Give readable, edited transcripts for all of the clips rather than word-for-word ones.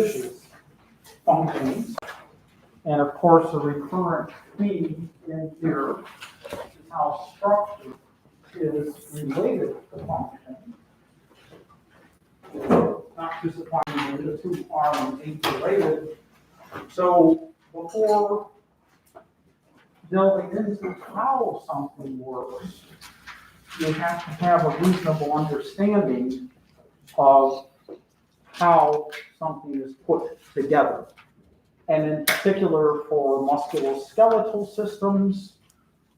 fish's functions. And of course, a recurrent theme in here is how structure is related to function. Not too surprisingly, the two are interrelated. So before delving into how something works, you have to have a reasonable understanding of how something is put together. And in particular for musculoskeletal systems,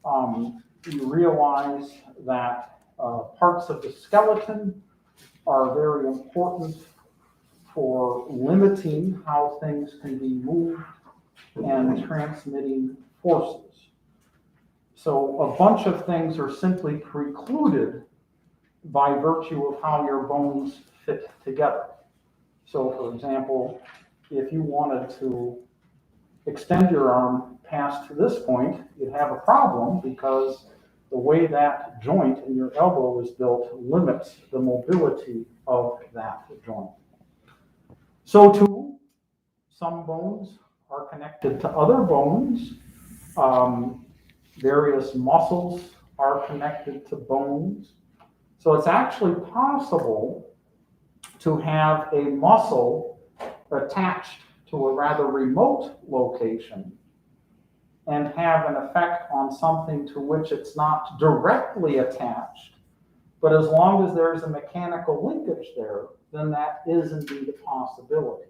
you realize that parts of the skeleton are very important for limiting how things can be moved and transmitting forces. So a bunch of things are simply precluded by virtue of how your bones fit together. So for example, if you wanted to extend your arm past this point, you'd have a problem because the way that joint in your elbow is built limits the mobility of that joint. So too, some bones are connected to other bones. Various muscles are connected to bones. So it's actually possible to have a muscle attached to a rather remote location and have an effect on something to which it's not directly attached, but as long as there's a mechanical linkage there, then that is indeed a possibility.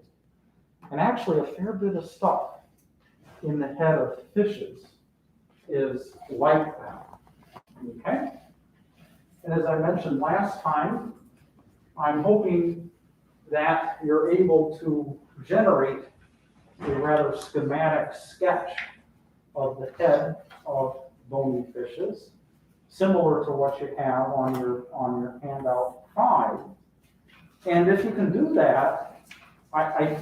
And actually a fair bit of stuff in the head of fishes is like that, okay? And as I mentioned last time, I'm hoping that you're able to generate a rather schematic sketch of the head of bony fishes, similar to what you have on your handout 5. And if you can do that, I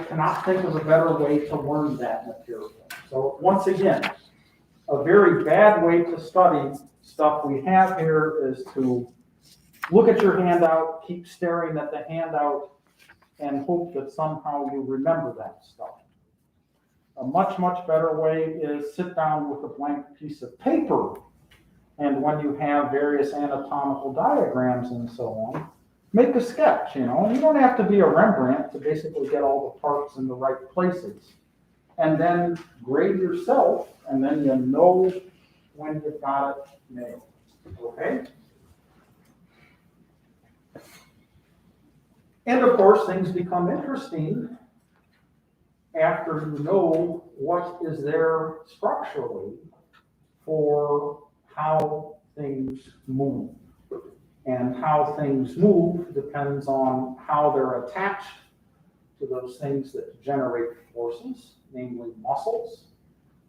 cannot think of a better way to learn that material. So once again, a very bad way to study stuff we have here is to look at your handout, keep staring at the handout, and hope that somehow you remember that stuff. A much, much better way is sit down with a blank piece of paper, and when you have various anatomical diagrams and so on, make a sketch, you know. You don't have to be a Rembrandt to basically get all the parts in the right places. And then grade yourself, and then you know when you've got it nailed, okay? And of course, things become interesting after you know what is there structurally for how things move. And how things move depends on how they're attached to those things that generate forces, namely muscles,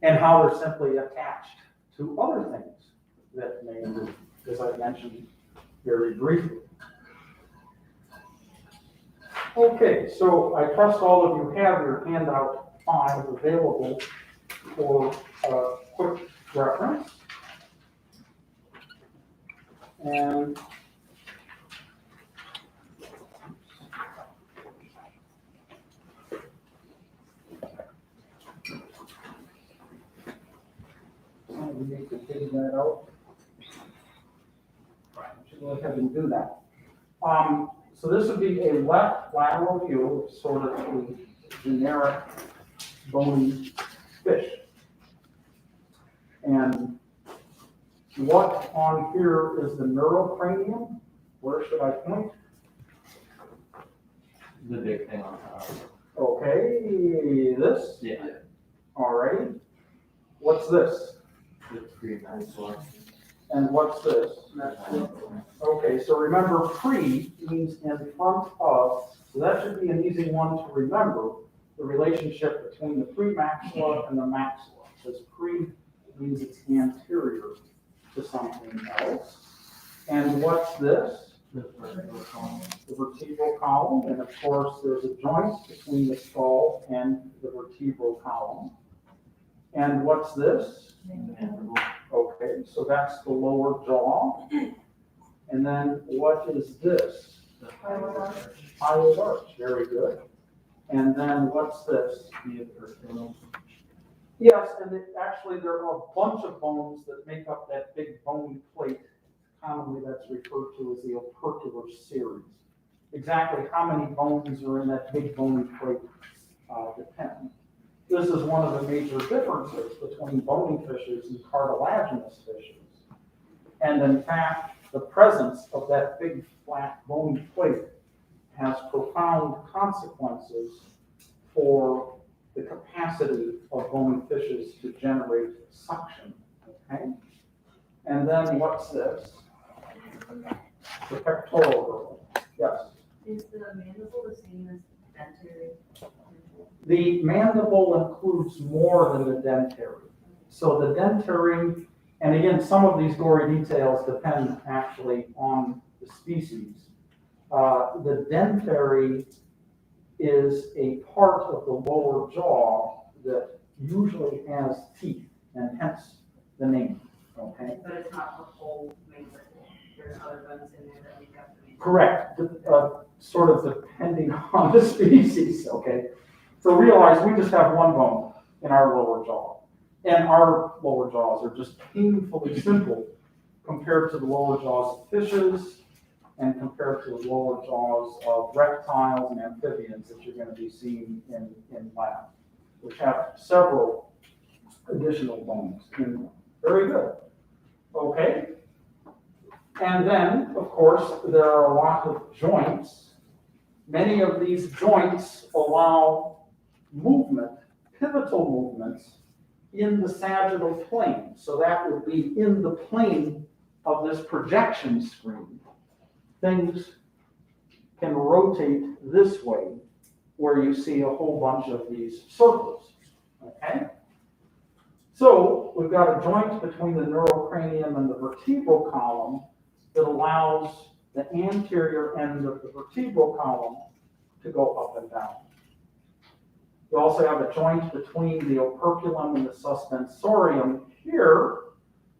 and how they're simply attached to other things that may move, as I mentioned very briefly. Okay, so I trust all of you have your handout 5 available for a quick reference. And we need to dig that out. Go ahead and do that. So this would be a left lateral view of sort of a generic bony fish. And what on here is the neurocranium? Where should I point? The big thing on top. Okay, this? Yeah. All right. What's this? The pre-maxilla. And what's this? Okay, so remember pre means in front of, so that should be an easy one to remember, the relationship between the premaxilla and the maxilla. Because pre means it's anterior to something else. And what's this? The vertebral column. The vertebral column, and of course there's a joint between the skull and the vertebral column. And what's this? Okay, so that's the lower jaw. And then what is this? The hyoid arch. Hyoid arch, very good. And then what's this? Yes, and actually there are a bunch of bones that make up that big bony plate. Commonly that's referred to as the opercular series. Exactly how many bones are in that big bony plate depends. This is one of the major differences between bony fishes and cartilaginous fishes. And in fact, the presence of that big flat bony plate has profound consequences for the capacity of bony fishes to generate suction, okay? And then what's this? The pectoral girdle, yes. Is the mandible the same as dentary? The mandible includes more than the dentary. So the dentary, and again, some of these gory details depend actually on the species. The dentary is a part of the lower jaw that usually has teeth, and hence the name, okay? But it's not the whole mandible. There's other bones in there that make up the mandible. Correct, sort of depending on the species, okay? So realize we just have one bone in our lower jaw. And our lower jaws are just painfully simple compared to the lower jaws of fishes and compared to the lower jaws of reptiles and amphibians that you're going to be seeing in lab, which have several additional bones in them. Very good. Okay. And then, of course, there are a lot of joints. Many of these joints allow movement, pivotal movements, in the sagittal plane. So that would be in the plane of this projection screen. Things can rotate this way, where you see a whole bunch of these circles, okay? So we've got a joint between the neurocranium and the vertebral column that allows the anterior end of the vertebral column to go up and down. You also have a joint between the operculum and the suspensorium here,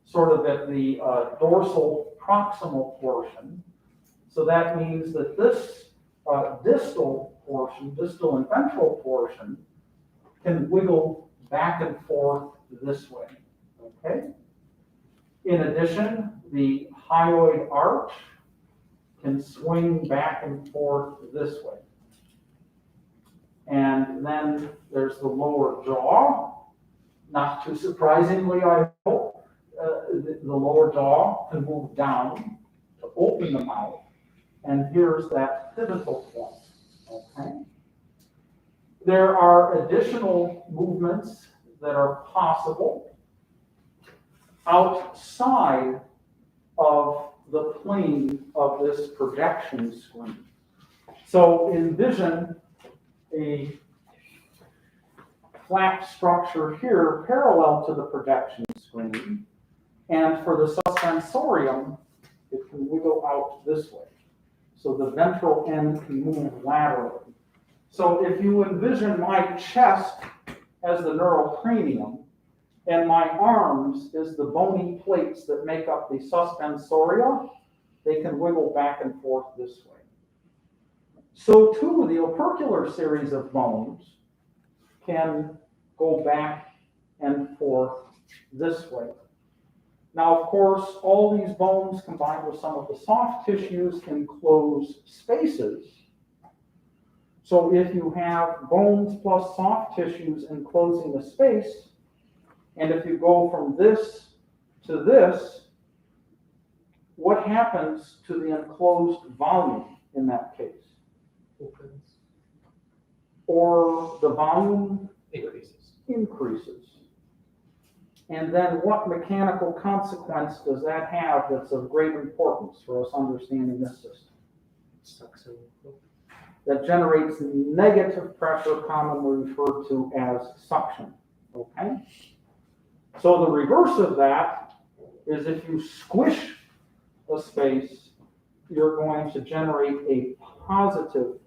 sort of at the dorsal proximal portion. So that means that this distal portion, distal and ventral portion, can wiggle back and forth this way, okay? In addition, the hyoid arch can swing back and forth this way. And then there's the lower jaw. Not too surprisingly, I hope, the lower jaw can move down to open the mouth. And here's that pivotal point, okay? There are additional movements that are possible outside of the plane of this projection screen. So envision a flat structure here parallel to the projection screen, and for the suspensorium, it can wiggle out this way. So the ventral end can move laterally. So if you envision my chest as the neurocranium, and my arms as the bony plates that make up the suspensoria, they can wiggle back and forth this way. So too, the opercular series of bones can go back and forth this way. Now, of course, all these bones combined with some of the soft tissues enclose spaces. So if you have bones plus soft tissues enclosing a space, and if you go from this to this, what happens to the enclosed volume in that case? Opens. Or the volume Increases. And then what mechanical consequence does that have that's of great importance for us understanding this system? Suction. That generates negative pressure, commonly referred to as suction, okay? So the reverse of that is if you squish a space, you're going to generate a positive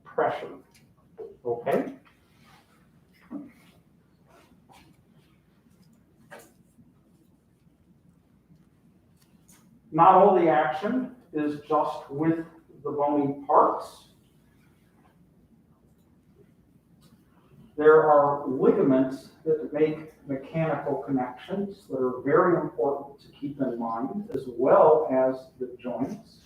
pressure, okay? Not all the action is just with the bony parts. There are ligaments that make mechanical connections that are very important to keep in mind, as well as the joints.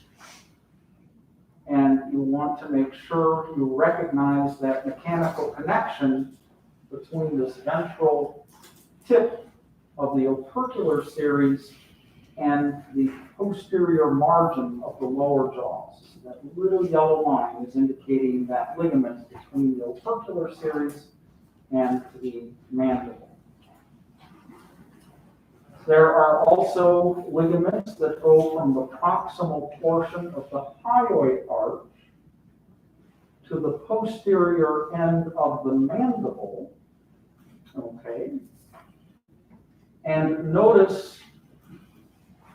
And you want to make sure you recognize that mechanical connection between this ventral tip of the opercular series and the posterior margin of the lower jaws. That little yellow line is indicating that ligament between the opercular series and the mandible. There are also ligaments that go from the proximal portion of the hyoid arch to the posterior end of the mandible. Okay. And notice,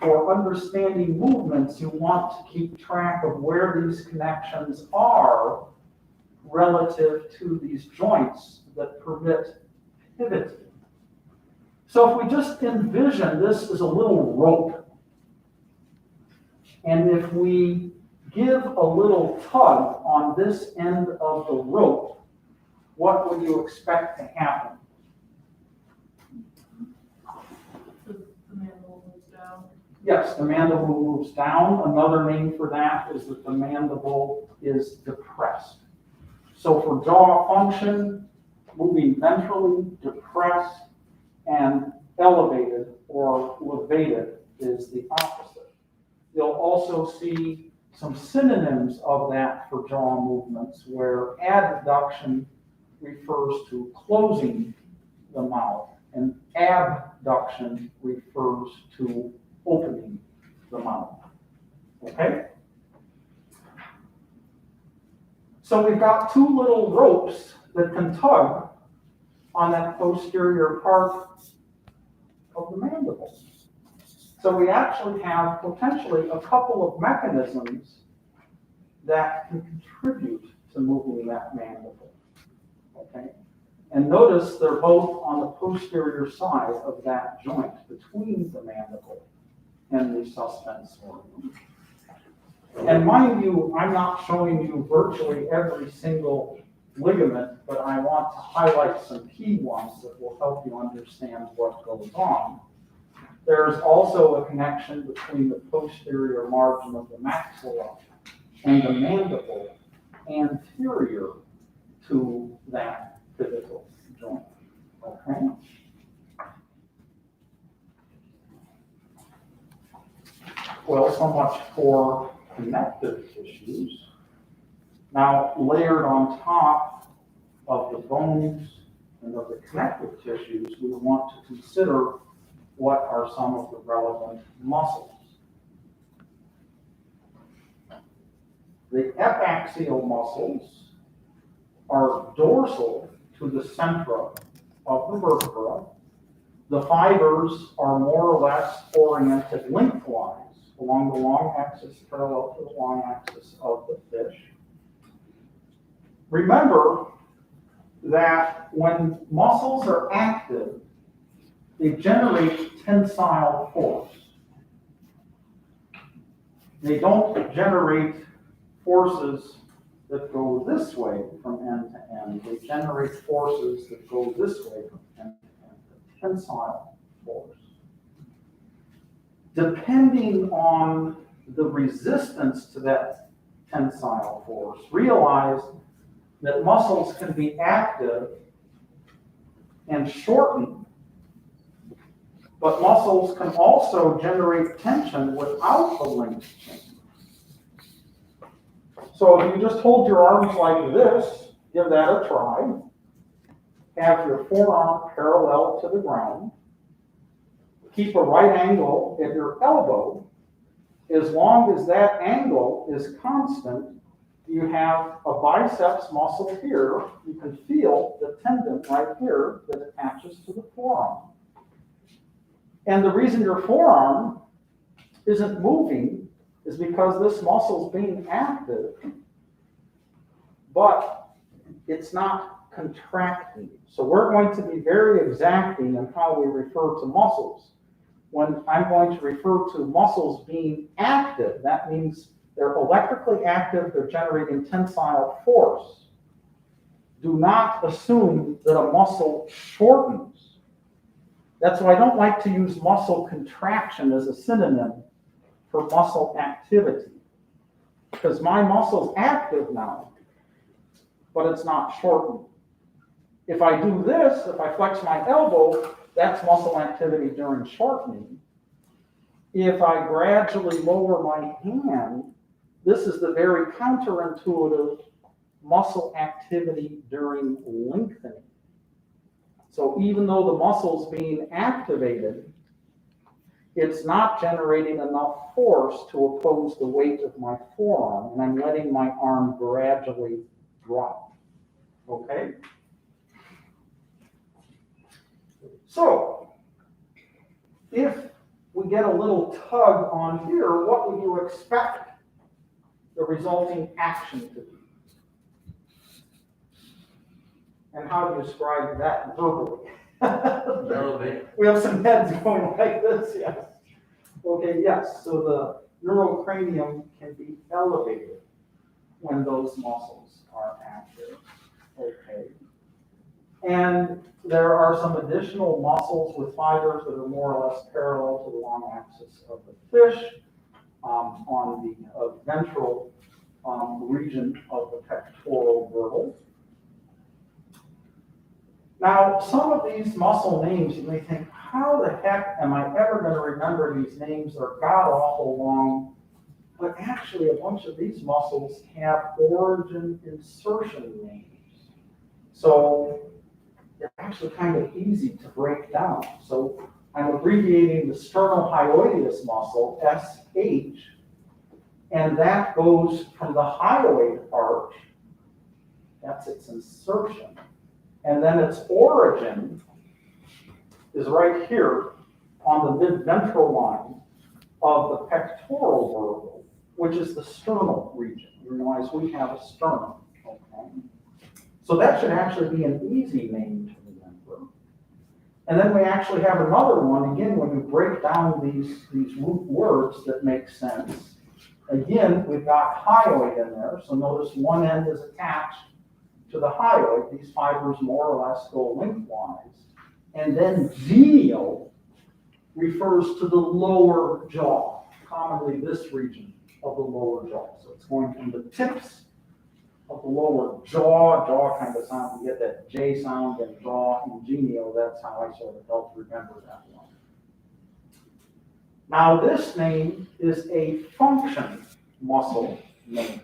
for understanding movements, you want to keep track of where these connections are relative to these joints that permit pivoting. So if we just envision this as a little rope, and if we give a little tug on this end of the rope, what would you expect to happen? The mandible moves down. Yes, the mandible moves down. Another name for that is that the mandible is depressed. So for jaw function, moving ventrally, depressed, and elevated or levated is the opposite. You'll also see some synonyms of that for jaw movements, where adduction refers to closing the mouth, and abduction refers to opening the mouth. Okay? So we've got two little ropes that can tug on that posterior part of the mandible. So we actually have potentially a couple of mechanisms that can contribute to moving that mandible. Okay? And notice they're both on the posterior side of that joint between the mandible and the suspensorium. And mind you, I'm not showing you virtually every single ligament, but I want to highlight some key ones that will help you understand what goes on. There's also a connection between the posterior margin of the maxilla and the mandible anterior to that pivotal joint. Okay? Well, so much for connective tissues. Now, layered on top of the bones and of the connective tissues, we want to consider what are some of the relevant muscles. The epaxial muscles are dorsal to the centra of the vertebra. The fibers are more or less oriented lengthwise along the long axis, parallel to the long axis of the fish. Remember that when muscles are active, they generate tensile force. They don't generate forces that go this way from end to end. They generate forces that go this way from end to end. Tensile force. Depending on the resistance to that tensile force, realize that muscles can be active and shortened, but muscles can also generate tension without a length change. So if you just hold your arms like this, give that a try. Have your forearm parallel to the ground. Keep a right angle at your elbow. As long as that angle is constant, you have a biceps muscle here. You can feel the tendon right here that attaches to the forearm. And the reason your forearm isn't moving is because this muscle is being active, but it's not contracting. So we're going to be very exacting in how we refer to muscles. When I'm going to refer to muscles being active, that means they're electrically active, they're generating tensile force. do not assume that a muscle shortens. That's why I don't like to use muscle contraction as a synonym for muscle activity, because my muscle's active now, but it's not shortened. If I do this, if I flex my elbow, that's muscle activity during shortening. If I gradually lower my hand, this is the very counterintuitive muscle activity during lengthening. So even though the muscle's being activated, it's not generating enough force to oppose the weight of my forearm, and I'm letting my arm gradually drop. Okay? So, if we get a little tug on here, what would you expect the resulting action to be? And how do you describe that verbally? Elevate. We have some heads going like this, yes. Okay, yes, so the neurocranium can be elevated when those muscles are active. Okay. And there are some additional muscles with fibers that are more or less parallel to the long axis of the fish on the ventral region of the pectoral girdle. Now, some of these muscle names, you may think, how the heck am I ever going to remember these names? They're god-awful long. But actually, a bunch of these muscles have origin insertion names. So they're actually kind of easy to break down. So I'm abbreviating the sternohyoidus muscle, SH, and that goes from the hyoid arch, that's its insertion, and then its origin is right here on the mid-ventral line of the pectoral girdle, which is the sternal region. You realize we have a sternum, okay? So that should actually be an easy name to remember. And then we actually have another one, again, when you break down these root words that make sense. Again, we've got hyoid in there, so notice one end is attached to the hyoid. These fibers more or less go lengthwise. And then genial refers to the lower jaw, commonly this region of the lower jaw. So it's going from the tips of the lower jaw kind of sound. You get that J sound in jaw and genial. That's how I sort of help remember that one. Now this name is a function muscle name.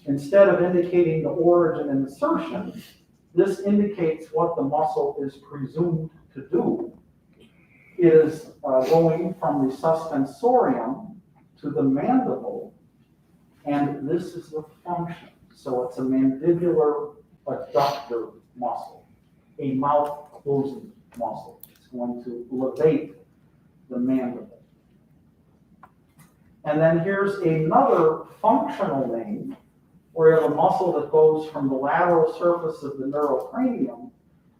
Instead of indicating the origin and insertion, this indicates what the muscle is presumed to do. It is going from the suspensorium to the mandible, and this is the function. So it's a mandibular adductor muscle, a mouth closing muscle. It's going to levate the mandible. And then here's another functional name where the muscle that goes from the lateral surface of the neurocranium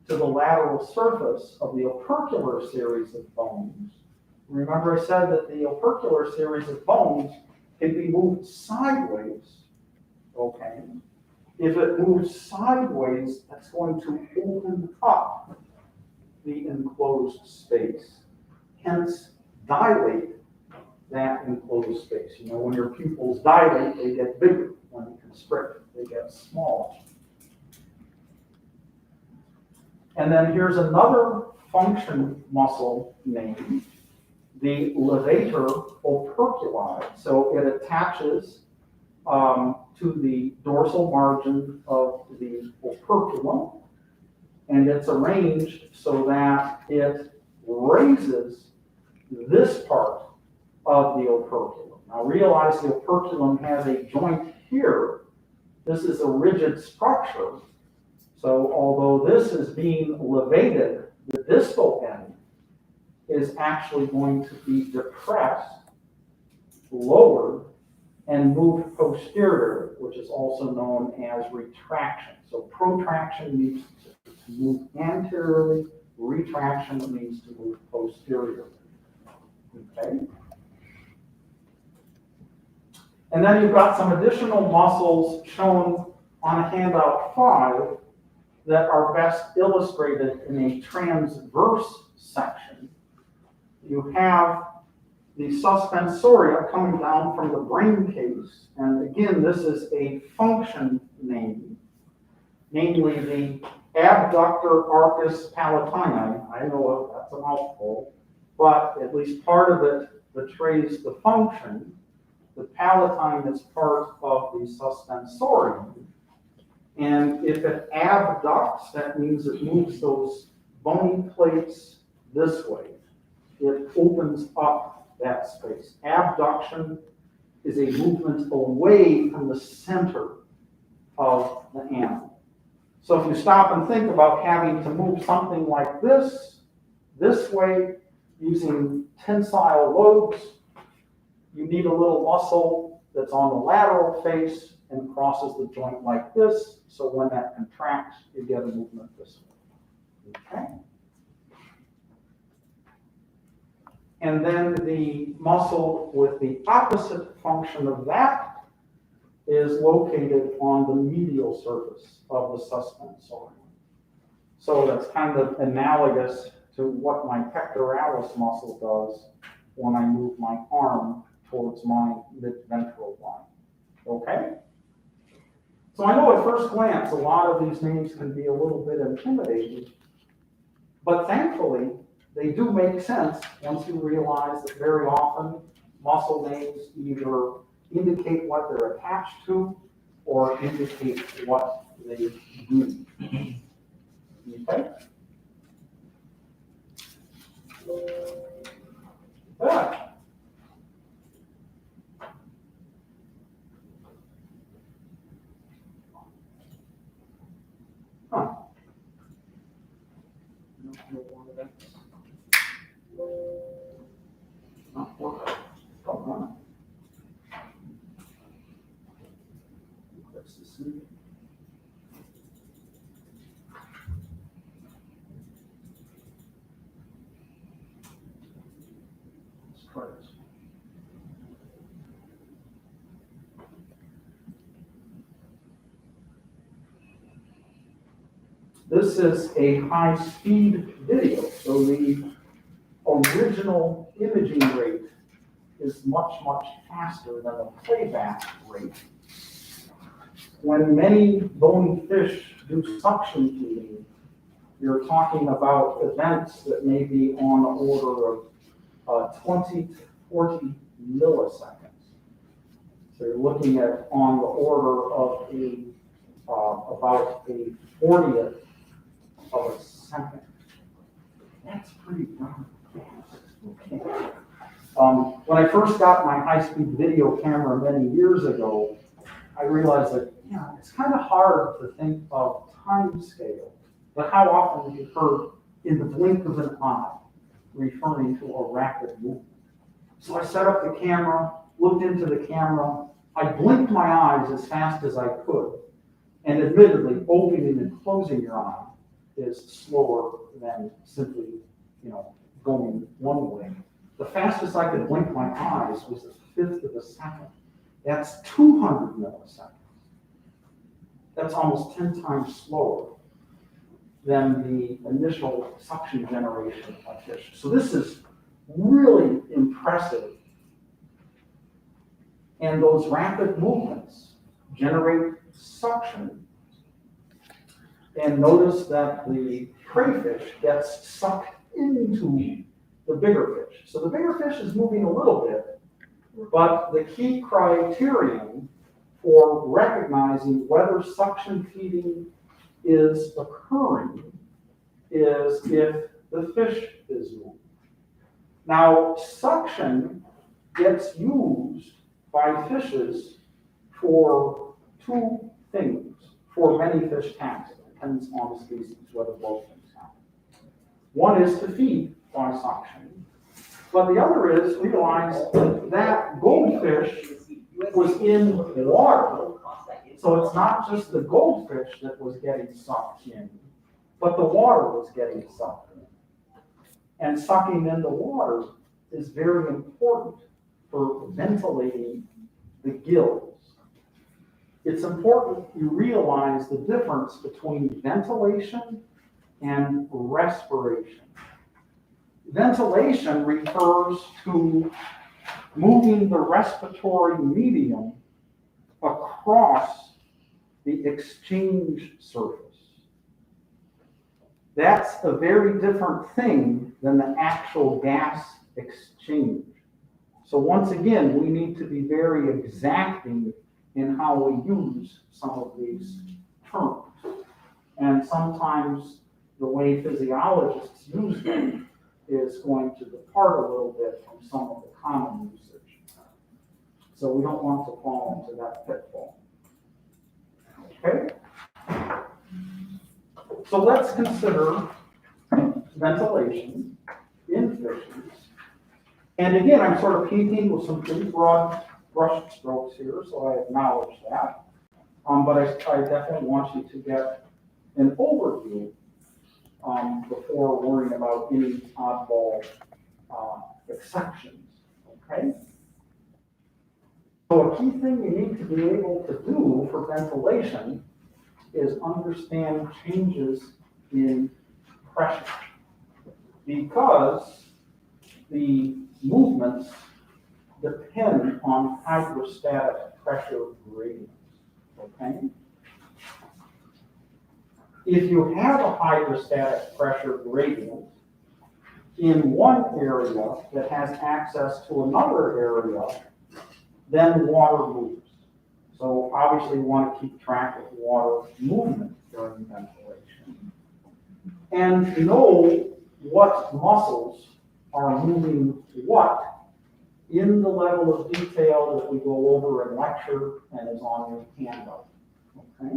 to the lateral surface of the opercular series of bones. Remember I said that the opercular series of bones can be moved sideways, okay? If it moves sideways, that's going to open up the enclosed space, hence dilate that enclosed space. You know, when your pupils dilate, they get bigger. When they constrict, they get smaller. And then here's another function muscle name, the Levator Operculide. So it attaches to the dorsal margin of the operculum, and it's arranged so that it raises this part of the operculum. Now realize the operculum has a joint here. This is a rigid structure. So although this is being levated, the distal end is actually going to be depressed, lowered, and moved posterior, which is also known as retraction. So protraction means to move anteriorly, retraction means to move posteriorly. Okay? And then you've got some additional muscles shown on handout 5 that are best illustrated in a transverse section. You have the suspensoria coming down from the brain case, and again, this is a function name, namely the abductor arcus palatini. I know that's a mouthful, but at least part of it betrays the function. The palatine is part of the suspensorium, and if it abducts, that means it moves those bony plates this way. It opens up that space. Abduction is a movement away from the center of the animal. So if you stop and think about having to move something like this way, using tensile lobes, you need a little muscle that's on the lateral face and crosses the joint like this. So when that contracts, you get a movement this way. Okay? And then the muscle with the opposite function of that is located on the medial surface of the suspensorium. So that's kind of analogous to what my pectoralis muscle does when I move my arm towards my mid-ventral line. Okay? So I know at first glance, a lot of these names can be a little bit intimidating, but thankfully, they do make sense once you realize that very often muscle names either indicate what they're attached to or indicate what they do. Okay? Yeah. Huh. Not working. Don't run it. Let's see. Let's try this. This is a high-speed video, so the original imaging rate is much, much faster than the playback rate. When many bony fish do suction feeding, you're talking about events that may be on the order of 20 to 40 milliseconds. So you're looking at on the order of about a 40th of a second. That's pretty darn fast. Okay. When I first got my high-speed video camera many years ago, I realized that it's kind of hard to think of time scale, but how often have you heard in the blink of an eye referring to a rapid movement? So I set up the camera, looked into the camera, I blinked my eyes as fast as I could, and admittedly, opening and closing your eye is slower than simply, going one way. The fastest I could blink my eyes was a fifth of a second. That's 200 milliseconds. That's almost 10 times slower than the initial suction generation of fish. So this is really impressive. And those rapid movements generate suction. And notice that the prey fish gets sucked into the bigger fish. So the bigger fish is moving a little bit, but the key criterion for recognizing whether suction feeding is occurring is if the fish is moving. Now, suction gets used by fishes for two things, for many fish taxa. Depends on the species, whether both things happen. One is to feed by suction, but the other is realize that goldfish was in water, so it's not just the goldfish that was getting sucked in, but the water was getting sucked in. And sucking in the water is very important for ventilating the gills. it's important you realize the difference between ventilation and respiration. Ventilation refers to moving the respiratory medium across the exchange surface. That's a very different thing than the actual gas exchange. So once again, we need to be very exacting in how we use some of these terms. And sometimes the way physiologists use them is going to depart a little bit from some of the common usage. So we don't want to fall into that pitfall. Okay? So let's consider ventilation in fishes. And again, I'm sort of painting with some pretty broad brush strokes here, so I acknowledge that. But I definitely want you to get an overview before worrying about any oddball exceptions, okay? So a key thing you need to be able to do for ventilation is understand changes in pressure, because the movements depend on hydrostatic pressure gradients, okay? If you have a hydrostatic pressure gradient in one area that has access to another area, then water moves. So obviously you want to keep track of water movement during ventilation and know what muscles are moving what in the level of detail that we go over in lecture and is on your handout, okay?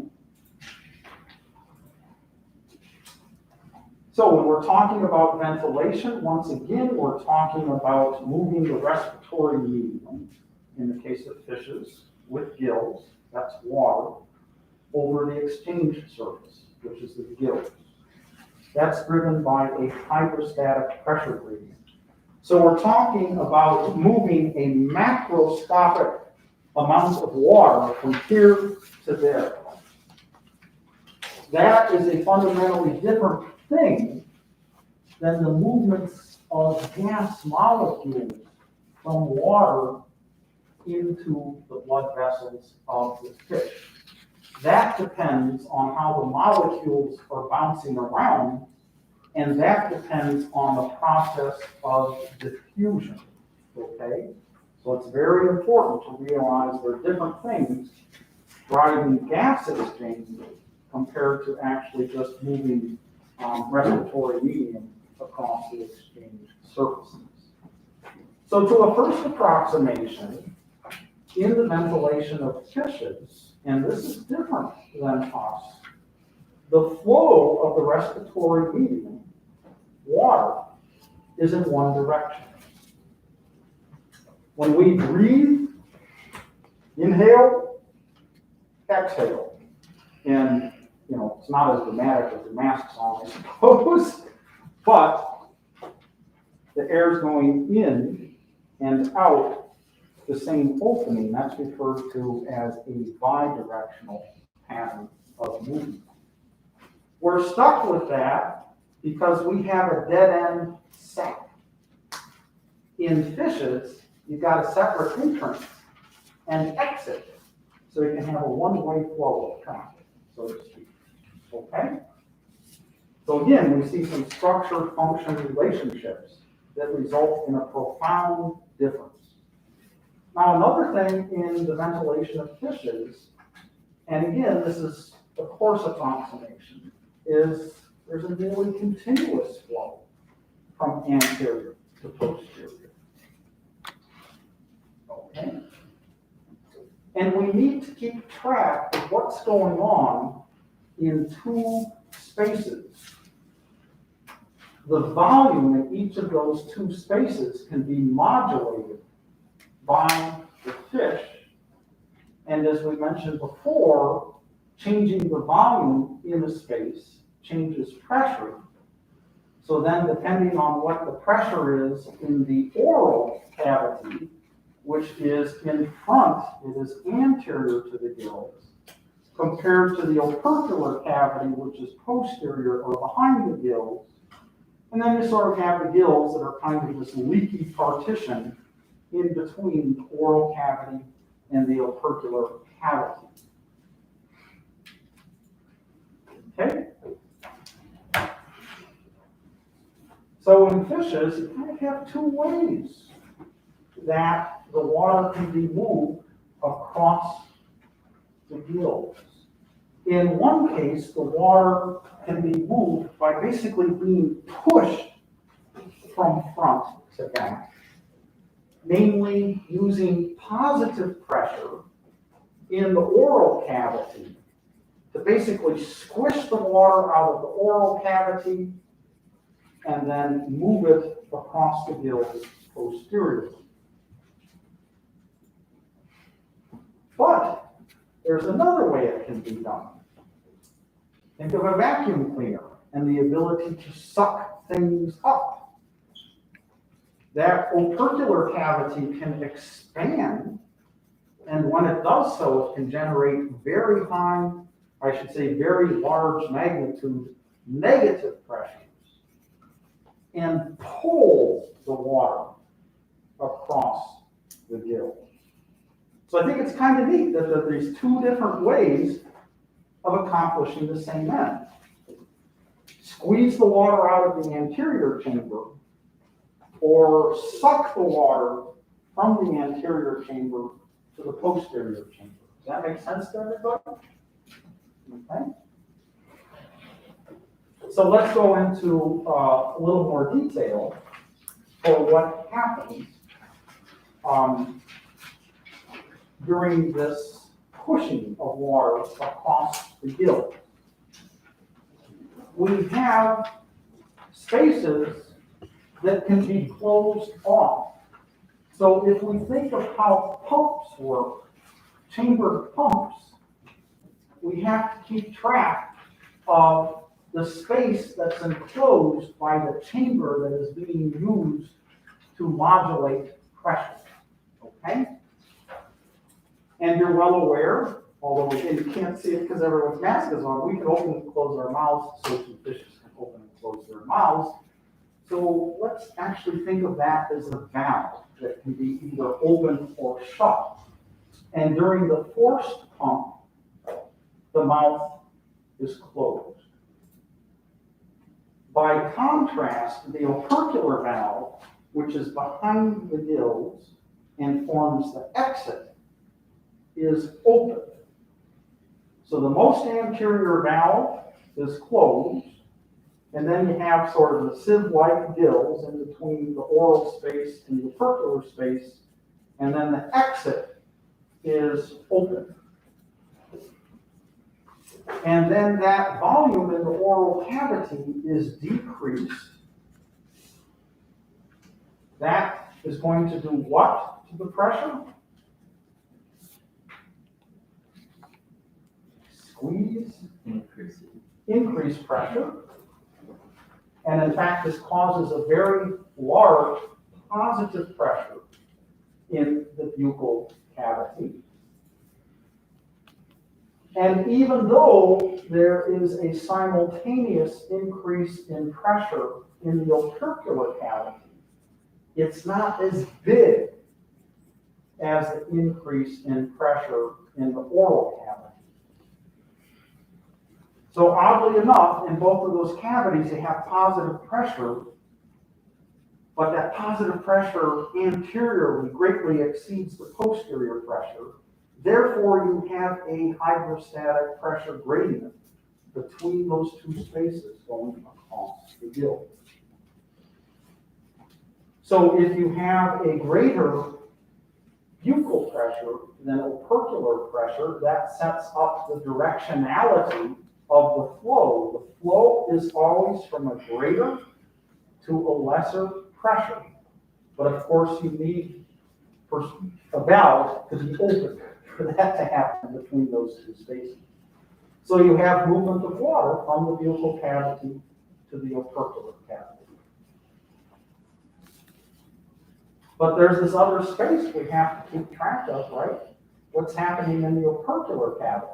So when we're talking about ventilation, once again, we're talking about moving the respiratory medium, in the case of fishes, with gills, that's water, over the exchange surface, which is the gills. That's driven by a hydrostatic pressure gradient. So we're talking about moving a macroscopic amount of water from here to there. That is a fundamentally different thing than the movements of gas molecules from water into the blood vessels of the fish. That depends on how the molecules are bouncing around, and that depends on the process of diffusion, okay? So it's very important to realize there are different things driving gas exchange compared to actually just moving respiratory medium across the exchange surfaces. So to a first approximation, in the ventilation of fishes, and this is different than us, the flow of the respiratory medium, water, is in one direction. When we breathe, inhale, exhale, and it's not as dramatic as the mask song, I suppose, but the air is going in and out the same opening. That's referred to as a bidirectional pattern of movement. We're stuck with that because we have a dead-end sac. In fishes, you've got a separate entrance and exit, so you can have a one-way flow of traffic, so to speak. Okay? So again, we see some structure-function relationships that result in a profound difference. Now, another thing in the ventilation of fishes, and again, this is a coarse approximation, is there's a nearly continuous flow from anterior to posterior. Okay? And we need to keep track of what's going on in two spaces. The volume in each of those two spaces can be modulated by the fish. And as we mentioned before, changing the volume in a space changes pressure. So then depending on what the pressure is in the oral cavity, which is in front, it is anterior to the gills, compared to the opercular cavity, which is posterior or behind the gills. And then you sort of have the gills that are kind of this leaky partition in between the oral cavity and the opercular cavity. Okay? So in fishes, you kind of have two ways that the water can be moved across the gills. In one case, the water can be moved by basically being pushed from front to back, namely using positive pressure in the oral cavity to basically squish the water out of the oral cavity and then move it across the gills posteriorly. But there's another way it can be done. Think of a vacuum cleaner and the ability to suck things up. That opercular cavity can expand, and when it does so, it can generate very high, I should say very large magnitude negative pressures and pull the water across the gill. So I think it's kind of neat that there's two different ways of accomplishing the same end. Squeeze the water out of the anterior chamber, or suck the water from the anterior chamber to the posterior chamber. Does that make sense to everybody? Okay. So let's go into a little more detail for what happens during this pushing of water across the gill. We have spaces that can be closed off. So if we think of how pumps work, chambered pumps, we have to keep track of the space that's enclosed by the chamber that is being used to modulate pressure. Okay? And you're well aware, although you can't see it because everyone's mask is on, we can open and close our mouths so some fishes can open and close their mouths. So let's actually think of that as a valve that can be either open or shut. And during the forced pump, the mouth is closed. By contrast, the opercular valve, which is behind the gills and forms the exit, is open. So the most anterior valve is closed, and then you have sort of the sieve-like gills in between the oral space and the opercular space, and then the exit is open. And then that volume in the oral cavity is decreased. That is going to do what to the pressure? Squeeze. Increase pressure. And in fact, this causes a very large positive pressure in the buccal cavity. And even though there is a simultaneous increase in pressure in the opercular cavity, it's not as big as the increase in pressure in the oral cavity. So oddly enough, in both of those cavities, you have positive pressure, but that positive pressure anteriorly greatly exceeds the posterior pressure. Therefore, you have a hydrostatic pressure gradient between those two spaces going across the gill. So if you have a greater buccal pressure than opercular pressure, that sets up the directionality of the flow. The flow is always from a greater to a lesser pressure. But of course, you need a valve to be open for that to happen between those two spaces. So you have movement of water from the buccal cavity to the opercular cavity. But there's this other space we have to keep track of, right? What's happening in the opercular cavity?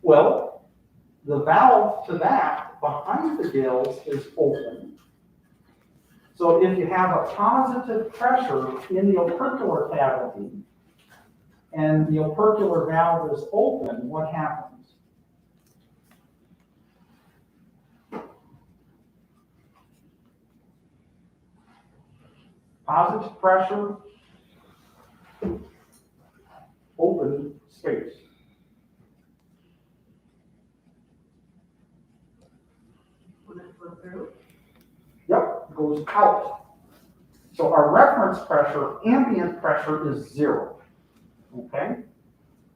Well, the valve to that behind the gills is open. So if you have a positive pressure in the opercular cavity and the opercular valve is open, what happens? Positive pressure, open space. Would it flow through? Yep, goes out. So our reference pressure, ambient pressure, is 0. Okay?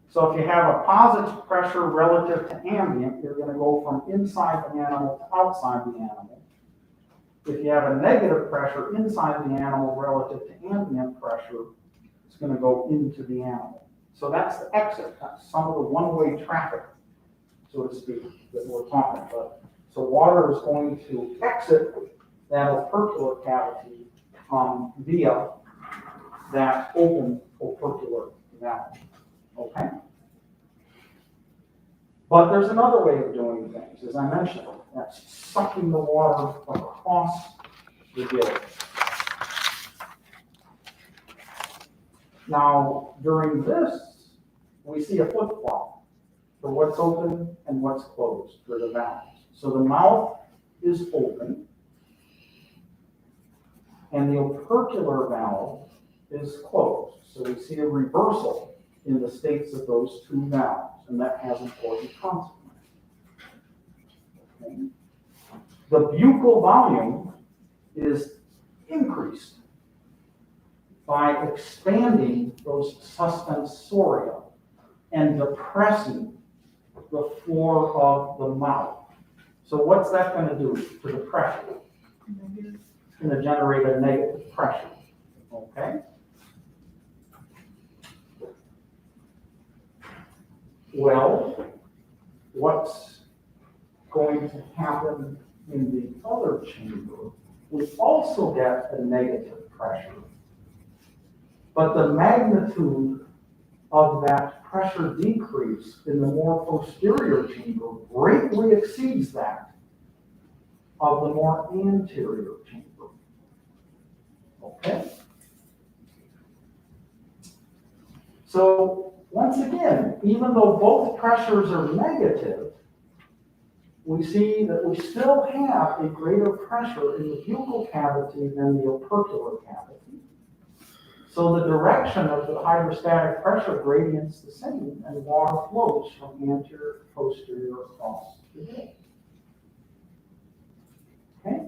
So if you have a positive pressure relative to ambient, you're going to go from inside the animal to outside the animal. If you have a negative pressure inside the animal relative to ambient pressure, it's going to go into the animal. So that's the exit. That's some of the one-way traffic, so to speak, that we're talking about. So water is going to exit that opercular cavity via that open opercular valve. Okay? But there's another way of doing things, as I mentioned. That's sucking the water across the gill. Now, during this, we see a flip-flop for what's open and what's closed for the valves. So the mouth is open, and the opercular valve is closed. So we see a reversal in the states of those two valves, and that has important consequences. Okay. The buccal volume is increased by expanding those suspensoria and depressing the floor of the mouth. So what's that going to do to the pressure? It's going to generate a negative pressure. Okay? Well, what's going to happen in the other chamber? We also get a negative pressure, but the magnitude of that pressure decrease in the more posterior chamber greatly exceeds that of the more anterior chamber. Okay? So, once again, even though both pressures are negative, we see that we still have a greater pressure in the buccal cavity than the opercular cavity. So the direction of the hydrostatic pressure gradient's the same, and water flows from anterior to posterior across the gill. Okay?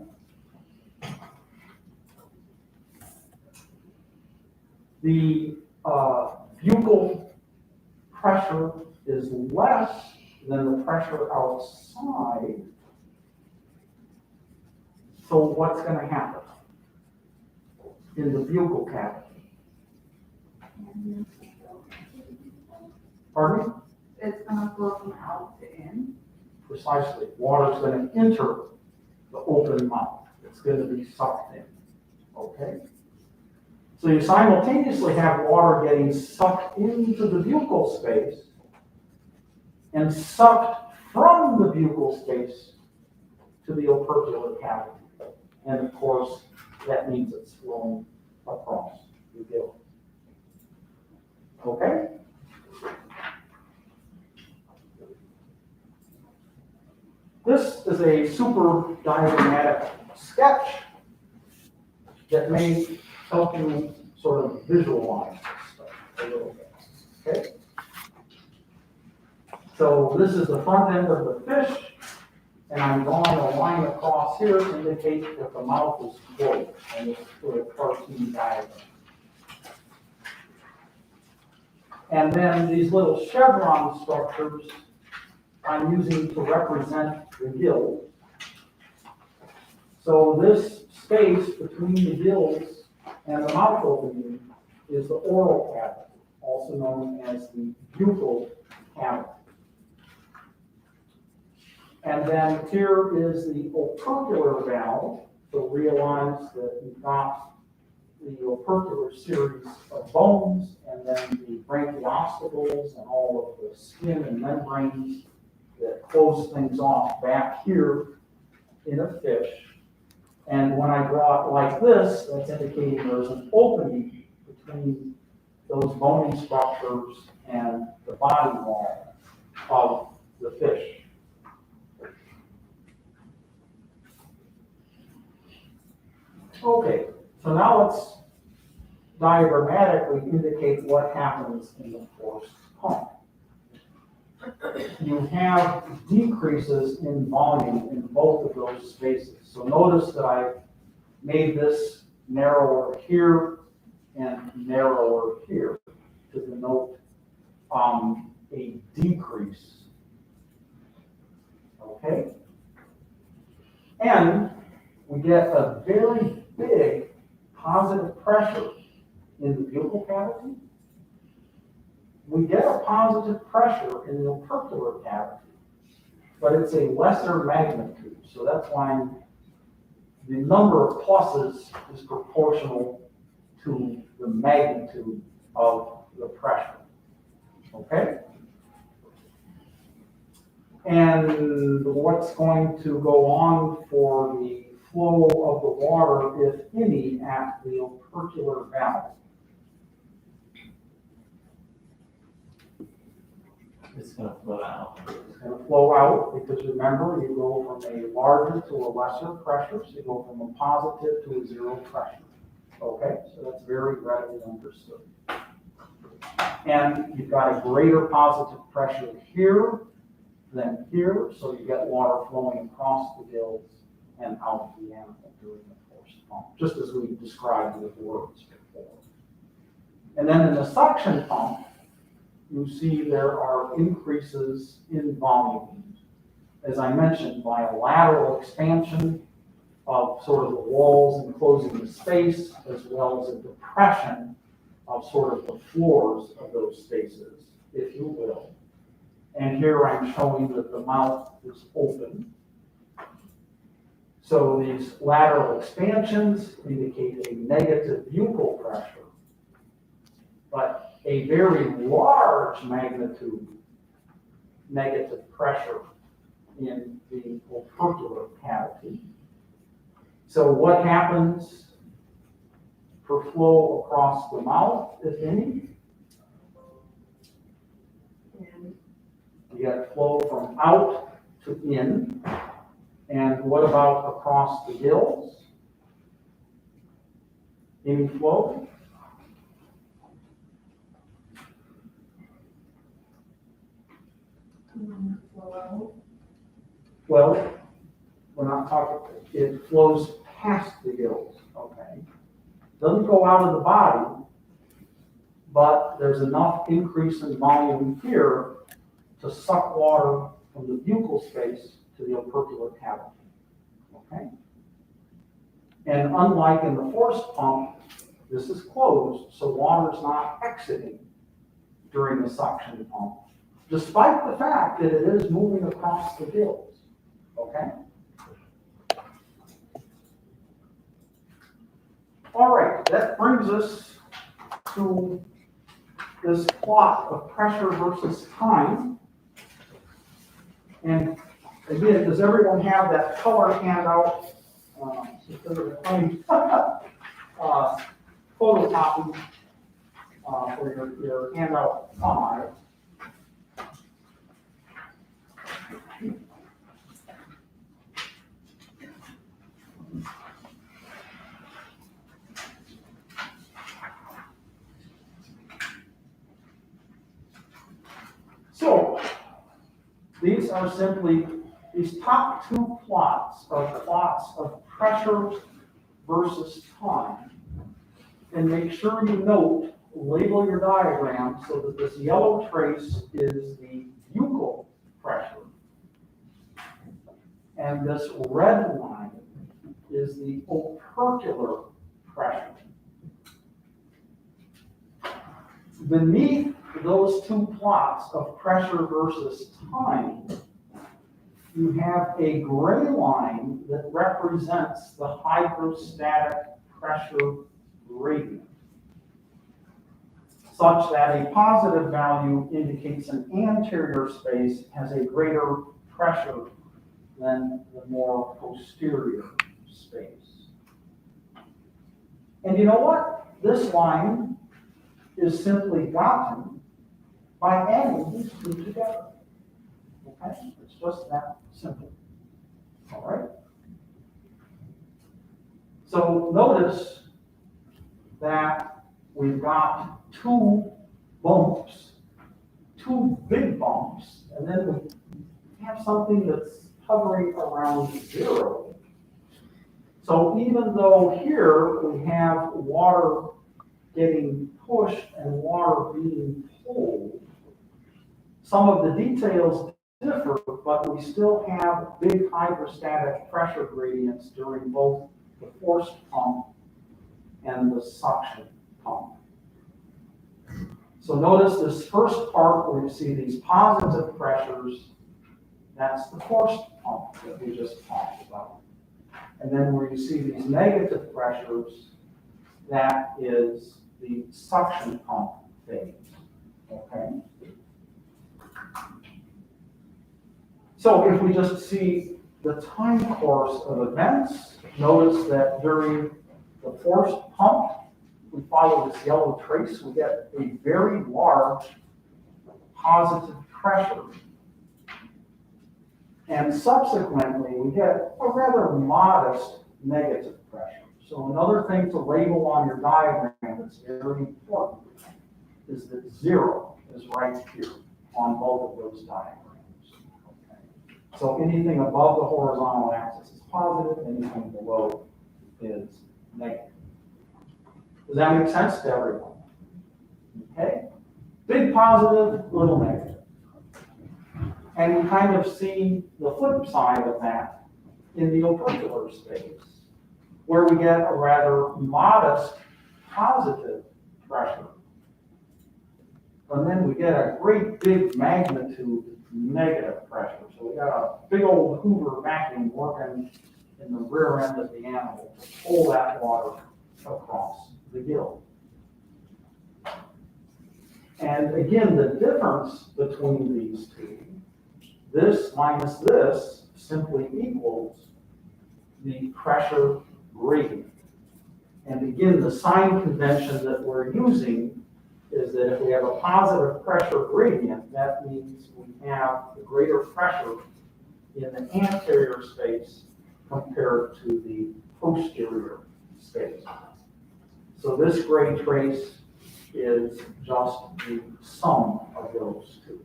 The buccal pressure is less than the pressure outside. So what's going to happen in the buccal cavity? Pardon me? It's gonna flow from out to in. Precisely. Water's going to enter the open mouth. It's going to be sucked in. Okay? So you simultaneously have water getting sucked into the buccal space and sucked from the buccal space to the opercular cavity. And of course, that means it's flowing across the gill. Okay? This is a super diagrammatic sketch that may help you sort of visualize this stuff a little bit. Okay? So this is the front end of the fish, and I'm drawing a line across here to indicate that the mouth is closed, and it's sort of cartoon diagram. And then these little chevron structures I'm using to represent the gill. So this space between the gills and the mouth opening is the oral cavity, also known as the buccal cavity. And then here is the opercular valve. So realize that you've got the opercular series of bones, and then the branchioscoples and all of the skin and membranes that close things off back here in a fish. And when I draw it like this, that's indicating there's an opening between those bony structures and the body wall of the fish. Okay, so now let's diagrammatically indicate what happens in the forced pump. You have decreases in volume in both of those spaces. So notice that I've made this narrower here and narrower here to denote a decrease. Okay? And we get a very big positive pressure in the buccal cavity. We get a positive pressure in the opercular cavity, but it's a lesser magnitude. So that's why the number of pluses is proportional to the magnitude of the pressure. Okay? And what's going to go on for the flow of the water, if any, at the opercular valve? It's gonna flow out. It's going to flow out because remember, you go from a larger to a lesser pressure, so you go from a positive to a zero pressure. Okay, so that's very readily understood. And you've got a greater positive pressure here than here, so you get water flowing across the gills and out of the animal during the forced pump, just as we described with words before. And then in the suction pump, you see there are increases in volume, as I mentioned, by a lateral expansion of sort of the walls enclosing the space, as well as a depression of sort of the floors of those spaces, if you will. And here I'm showing that the mouth is open. So these lateral expansions indicate a negative buccal pressure, but a very large magnitude negative pressure in the opercular cavity. So what happens for flow across the mouth, if any? You get flow from out to in. And what about across the gills? Any flow? Well, we're not talking, it flows past the gills, okay? Doesn't go out of the body, but there's enough increase in volume here to suck water from the buccal space to the opercular cavity, okay? And unlike in the forced pump, this is closed, so water is not exiting during the suction pump, despite the fact that it is moving across the gills, okay? All right, that brings us to this plot of pressure versus time. And again, does everyone have that color handout? Photocopy for your handout 5. So these are simply these top two plots of pressure versus time. And make sure you note, label your diagram so that this yellow trace is the buccal pressure. And this red line is the opercular pressure. Beneath those two plots of pressure versus time, you have a gray line that represents the hydrostatic pressure gradient. such that a positive value indicates an anterior space has a greater pressure than the more posterior space. And you know what? This line is simply gotten by adding these two together. Okay? It's just that simple. All right? So notice that we've got two bumps, two big bumps, and then we have something that's hovering around 0. So even though here we have water getting pushed and water being pulled, some of the details differ, but we still have big hydrostatic pressure gradients during both the forced pump and the suction pump. So notice this first part where you see these positive pressures, that's the forced pump that we just talked about. And then where you see these negative pressures, that is the suction pump phase, okay? So if we just see the time course of events, notice that during the forced pump, we follow this yellow trace, we get a very large positive pressure. And subsequently, we get a rather modest negative pressure. So another thing to label on your diagram that's very important is that 0 is right here on both of those diagrams. Okay. So anything above the horizontal axis is positive, anything below is negative. Does that make sense to everyone? Okay? Big positive, little negative. And we kind of see the flip side of that in the opercular space, where we get a rather modest positive pressure. And then we get a great big magnitude negative pressure. So we got a big old Hoover vacuum working in the rear end of the animal to pull that water across the gill. And again, the difference between these two, this minus this, simply equals the pressure gradient. And again, the sign convention that we're using is that if we have a positive pressure gradient, that means we have the greater pressure in the anterior space compared to the posterior space. So this gray trace is just the sum of those two.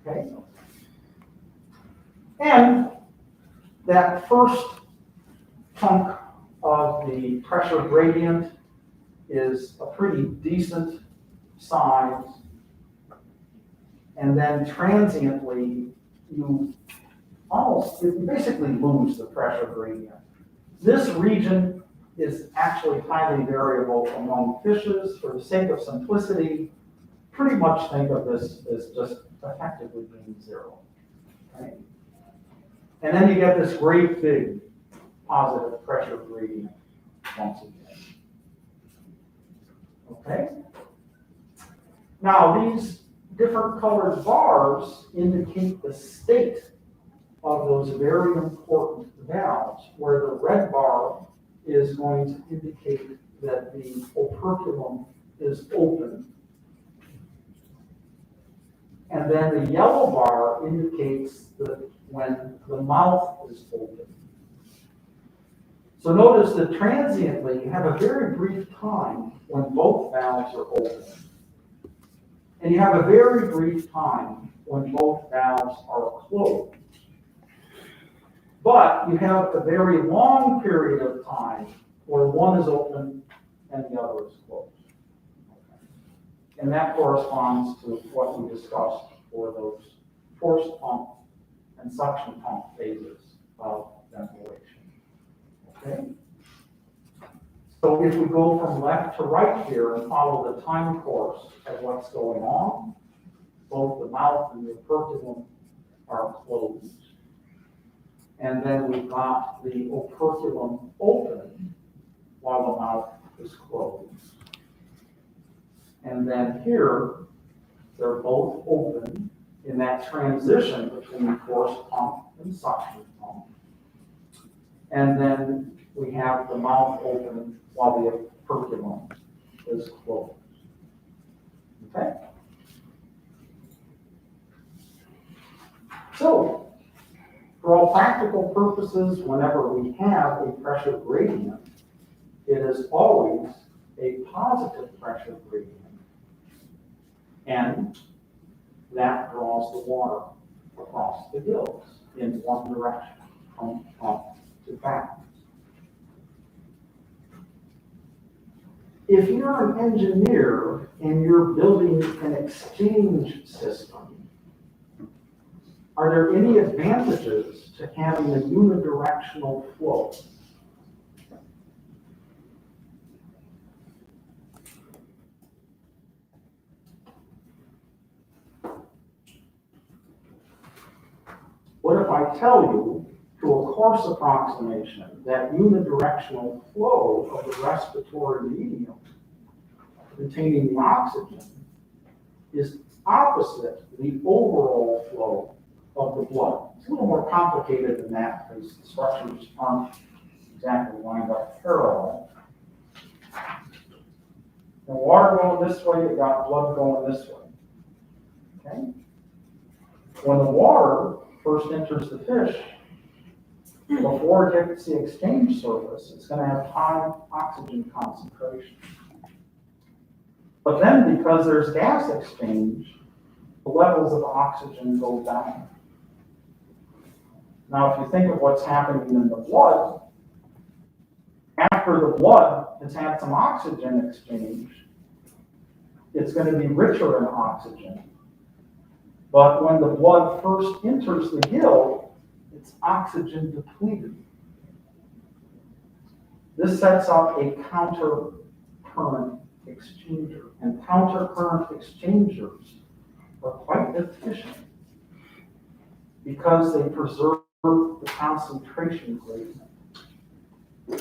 Okay? And that first chunk of the pressure gradient is a pretty decent size. And then transiently, you basically lose the pressure gradient. This region is actually highly variable among fishes. For the sake of simplicity, pretty much think of this as just effectively being 0. Right? And then you get this great big positive pressure gradient once again. Okay? Now, these different colored bars indicate the state of those very important valves, where the red bar is going to indicate that the operculum is open. And then the yellow bar indicates that when the mouth is open. So notice that transiently, you have a very brief time when both valves are open. And you have a very brief time when both valves are closed. But you have a very long period of time where one is open and the other is closed. And that corresponds to what we discussed for those forced pump and suction pump phases of ventilation. Okay? So if we go from left to right here and follow the time course of what's going on, both the mouth and the operculum are closed. And then we've got the operculum open while the mouth is closed. And then here, they're both open in that transition between force pump and suction pump. And then we have the mouth open while the operculum is closed. Okay? So, for all practical purposes, whenever we have a pressure gradient, it is always a positive pressure gradient. And that draws the water across the gills in one direction, from up to back. If you're an engineer and you're building an exchange system, are there any advantages to having a unidirectional flow? What if I tell you, to a coarse approximation, that unidirectional flow of the respiratory medium containing the oxygen is opposite the overall flow of the blood? It's a little more complicated than that because the structures aren't exactly lined up parallel. The water going this way, you got blood going this way. Okay? When the water first enters the fish, before it hits the exchange surface, it's going to have high oxygen concentration. But then, because there's gas exchange, the levels of oxygen go down. Now, if you think of what's happening in the blood, after the blood has had some oxygen exchange, it's going to be richer in oxygen. But when the blood first enters the gill, it's oxygen depleted. This sets up a counter current exchanger, and counter current exchangers are quite efficient because they preserve the concentration gradient.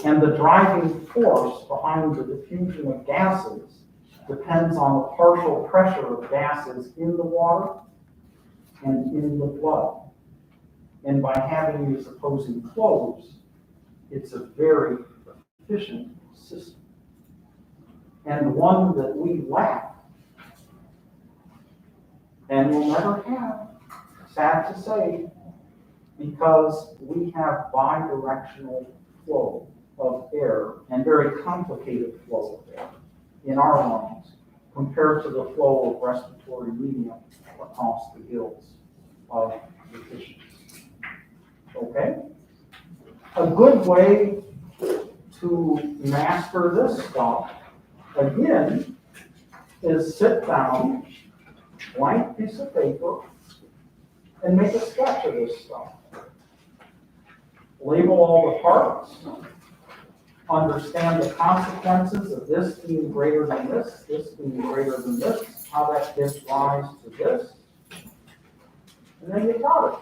And the driving force behind the diffusion of gases depends on the partial pressure of gases in the water and in the blood. And by having these opposing flows, it's a very efficient system. And one that we lack and will never have, sad to say, because we have bidirectional flow of air and very complicated flow of air in our lungs compared to the flow of respiratory medium across the gills of the fishes. Okay? A good way to master this stuff, again, is sit down, blank piece of paper, and make a sketch of this stuff. Label all the parts, understand the consequences of this being greater than this being greater than this, how that gives rise to this, and then you got it.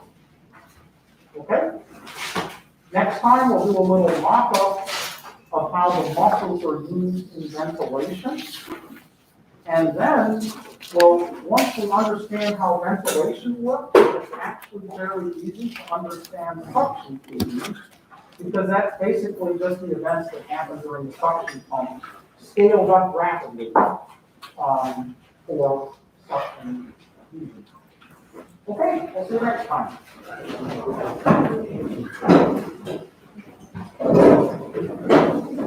Okay? Next time we'll do a little mock-up of how the muscles are used in ventilation. And then, well, once you understand how ventilation works, it's actually very easy to understand suction feeding, because that's basically just the events that happen during the suction pump, scaled up rapidly for suction feeding. Okay, we'll see you next time.